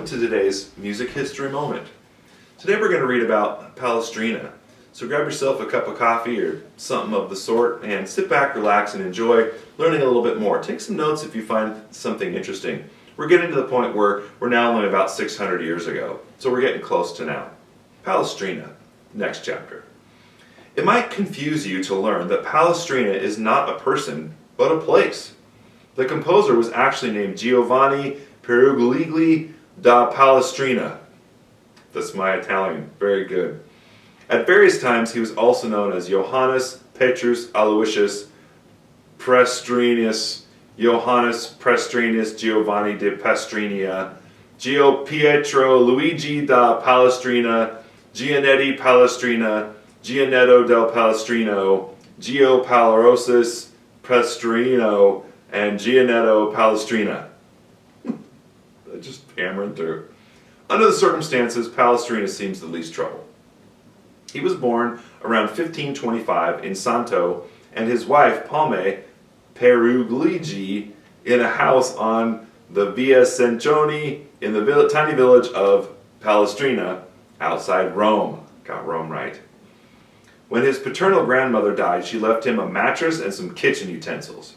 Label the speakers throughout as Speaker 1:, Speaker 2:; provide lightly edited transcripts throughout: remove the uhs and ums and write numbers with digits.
Speaker 1: to today's Music History Moment. Today we're going to read about Palestrina. So grab yourself a cup of coffee or something of the sort and sit back, relax, and enjoy learning a little bit more. Take some notes if you find something interesting. We're getting to the point where we're now only about 600 years ago, so we're getting close to now. Palestrina, next chapter. It might confuse you to learn that Palestrina is not a person, but a place. The composer was actually named Giovanni Perugoli da Palestrina. That's my Italian, very good. At various times he was also known as Johannes Petrus Aloysius Palestrinius, Johannes Palestrinius Giovanni de Palestrina, Gio Pietro Luigi da Palestrina, Gianetti Palestrina, Gianetto del Palestrino, Gio Palerosis Palestrino, and Gianetto Palestrina. Just hammering through. Under the circumstances, Palestrina seems the least trouble. He was born around 1525 in Santo, and his wife, Palme Perugoligi, in a house on the Via Cencioni in the tiny village of Palestrina, outside Rome. Got Rome right. When his paternal grandmother died, she left him a mattress and some kitchen utensils.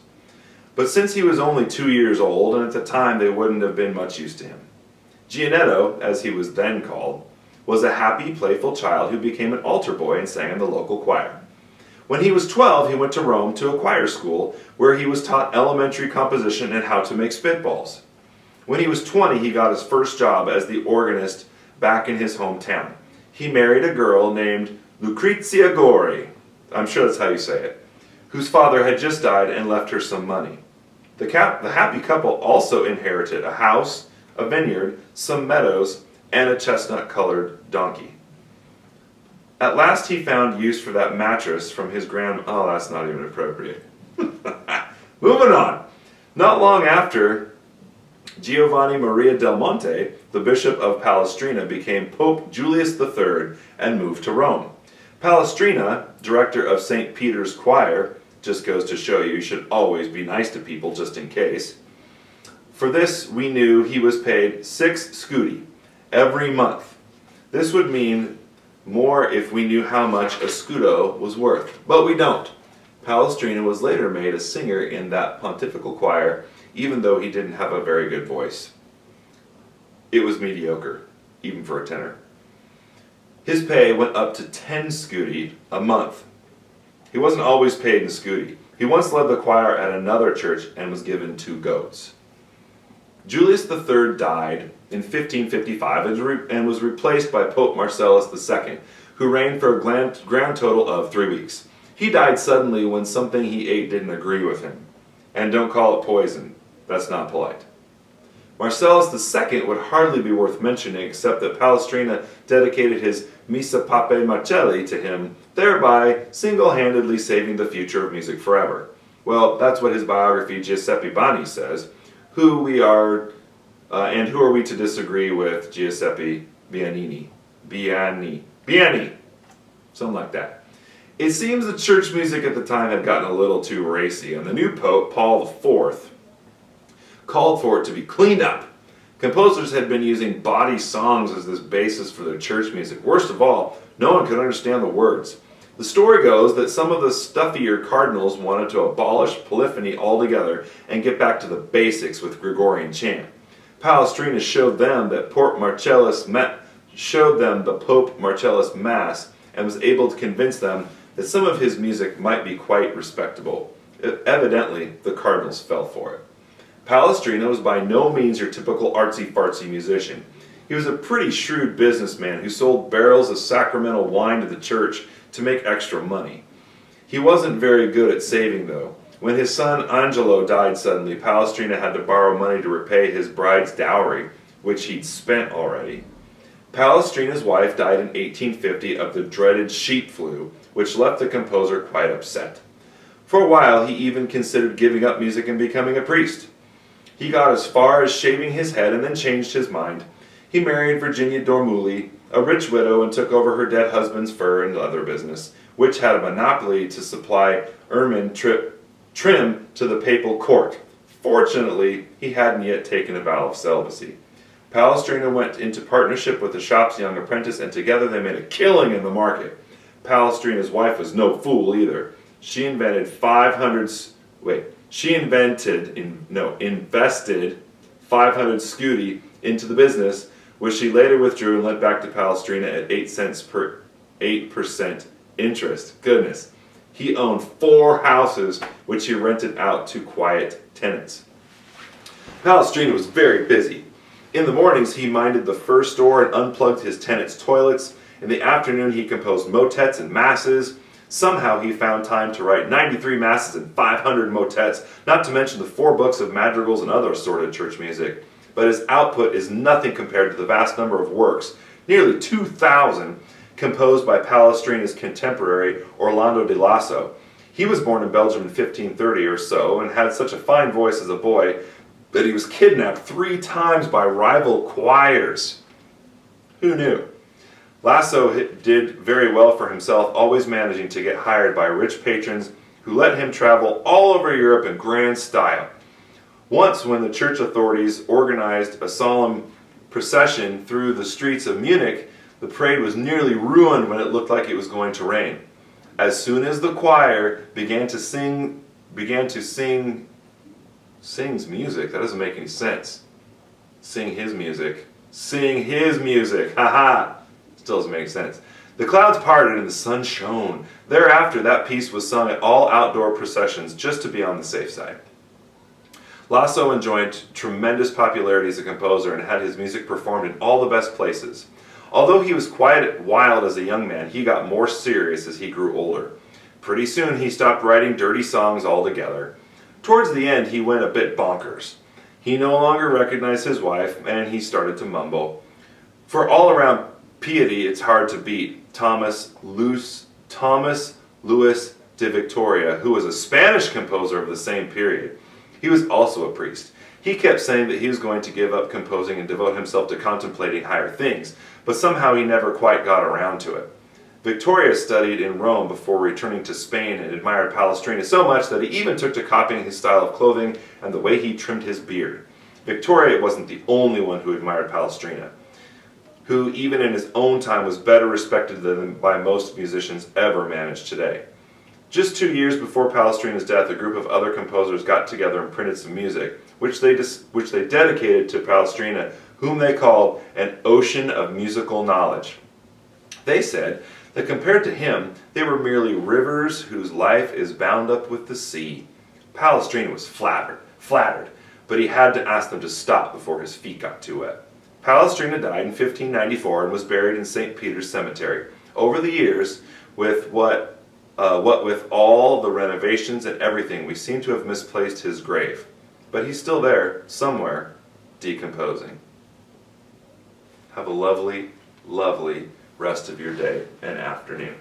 Speaker 1: But since he was only 2 years old, and at the time they wouldn't have been much use to him, Gianetto, as he was then called, was a happy, playful child who became an altar boy and sang in the local choir. When he was 12, he went to Rome to a choir school where he was taught elementary composition and how to make spitballs. When he was 20, he got his first job as the organist back in his hometown. He married a girl named Lucrezia Gori, I'm sure that's how you say it, whose father had just died and left her some money. The happy couple also inherited a house, a vineyard, some meadows, and a chestnut-colored donkey. At last he found use for that mattress from his oh, that's not even appropriate. Moving on. Not long after, Giovanni Maria del Monte, the bishop of Palestrina, became Pope Julius III and moved to Rome. Palestrina, director of St. Peter's Choir, just goes to show you should always be nice to people just in case. For this, we knew he was paid 6 scudi every month. This would mean more if we knew how much a scudo was worth, but we don't. Palestrina was later made a singer in that pontifical choir, even though he didn't have a very good voice. It was mediocre, even for a tenor. His pay went up to 10 scudi a month. He wasn't always paid in scudi. He once led the choir at another church and was given 2 goats. Julius III died in 1555 and was replaced by Pope Marcellus II, who reigned for a grand total of 3 weeks. He died suddenly when something he ate didn't agree with him. And don't call it poison. That's not polite. Marcellus II would hardly be worth mentioning except that Palestrina dedicated his Missa Pape Marcelli to him, thereby single-handedly saving the future of music forever. Well, that's what his biography Giuseppe Bani says. Who are we to disagree with Giuseppe Biani, something like that. It seems that church music at the time had gotten a little too racy, and the new Pope, Paul IV, called for it to be cleaned up. Composers had been using bawdy songs as this basis for their church music. Worst of all, no one could understand the words. The story goes that some of the stuffier cardinals wanted to abolish polyphony altogether and get back to the basics with Gregorian chant. Palestrina showed them the Pope Marcellus Mass and was able to convince them that some of his music might be quite respectable. Evidently, the cardinals fell for it. Palestrina was by no means your typical artsy-fartsy musician. He was a pretty shrewd businessman who sold barrels of sacramental wine to the church to make extra money. He wasn't very good at saving, though. When his son Angelo died suddenly, Palestrina had to borrow money to repay his bride's dowry, which he'd spent already. Palestrina's wife died in 1850 of the dreaded sheep flu, which left the composer quite upset. For a while, he even considered giving up music and becoming a priest. He got as far as shaving his head and then changed his mind. He married Virginia Dormuli, a rich widow, and took over her dead husband's fur and leather business, which had a monopoly to supply ermine trim to the papal court. Fortunately, he hadn't yet taken a vow of celibacy. Palestrina went into partnership with the shop's young apprentice, and together they made a killing in the market. Palestrina's wife was no fool either. She invested 500 scudi into the business, which she later withdrew and lent back to Palestrina at 8 cents per 8% interest. Goodness. He owned 4 houses, which he rented out to quiet tenants. Palestrina was very busy. In the mornings, he minded the fur store and unplugged his tenants' toilets. In the afternoon, he composed motets and masses. Somehow, he found time to write 93 masses and 500 motets, not to mention the 4 books of madrigals and other assorted church music. But his output is nothing compared to the vast number of works, nearly 2,000, composed by Palestrina's contemporary Orlando di Lasso. He was born in Belgium in 1530 or so and had such a fine voice as a boy that he was kidnapped 3 times by rival choirs. Who knew? Lasso did very well for himself, always managing to get hired by rich patrons who let him travel all over Europe in grand style. Once, when the church authorities organized a solemn procession through the streets of Munich, the parade was nearly ruined when it looked like it was going to rain. As soon as the choir began to sing sings music. That doesn't make any sense. Sing his music. Sing his music. Haha. Still doesn't make sense. The clouds parted and the sun shone. Thereafter, that piece was sung at all outdoor processions just to be on the safe side. Lasso enjoyed tremendous popularity as a composer and had his music performed in all the best places. Although he was quite wild as a young man, he got more serious as he grew older. Pretty soon, he stopped writing dirty songs altogether. Towards the end, he went a bit bonkers. He no longer recognized his wife, and he started to mumble. For all-around piety, it's hard to beat Thomas Louis de Victoria, who was a Spanish composer of the same period. He was also a priest. He kept saying that he was going to give up composing and devote himself to contemplating higher things, but somehow he never quite got around to it. Victoria studied in Rome before returning to Spain and admired Palestrina so much that he even took to copying his style of clothing and the way he trimmed his beard. Victoria wasn't the only one who admired Palestrina, who even in his own time was better respected than by most musicians ever managed today. Just 2 years before Palestrina's death, a group of other composers got together and printed some music, which they dedicated to Palestrina, whom they called an ocean of musical knowledge. They said that compared to him, they were merely rivers whose life is bound up with the sea. Palestrina was flattered, but he had to ask them to stop before his feet got too wet. Palestrina died in 1594 and was buried in St. Peter's Cemetery. Over the years, with what with all the renovations and everything, we seem to have misplaced his grave. But he's still there, somewhere, decomposing. Have a lovely, lovely rest of your day and afternoon.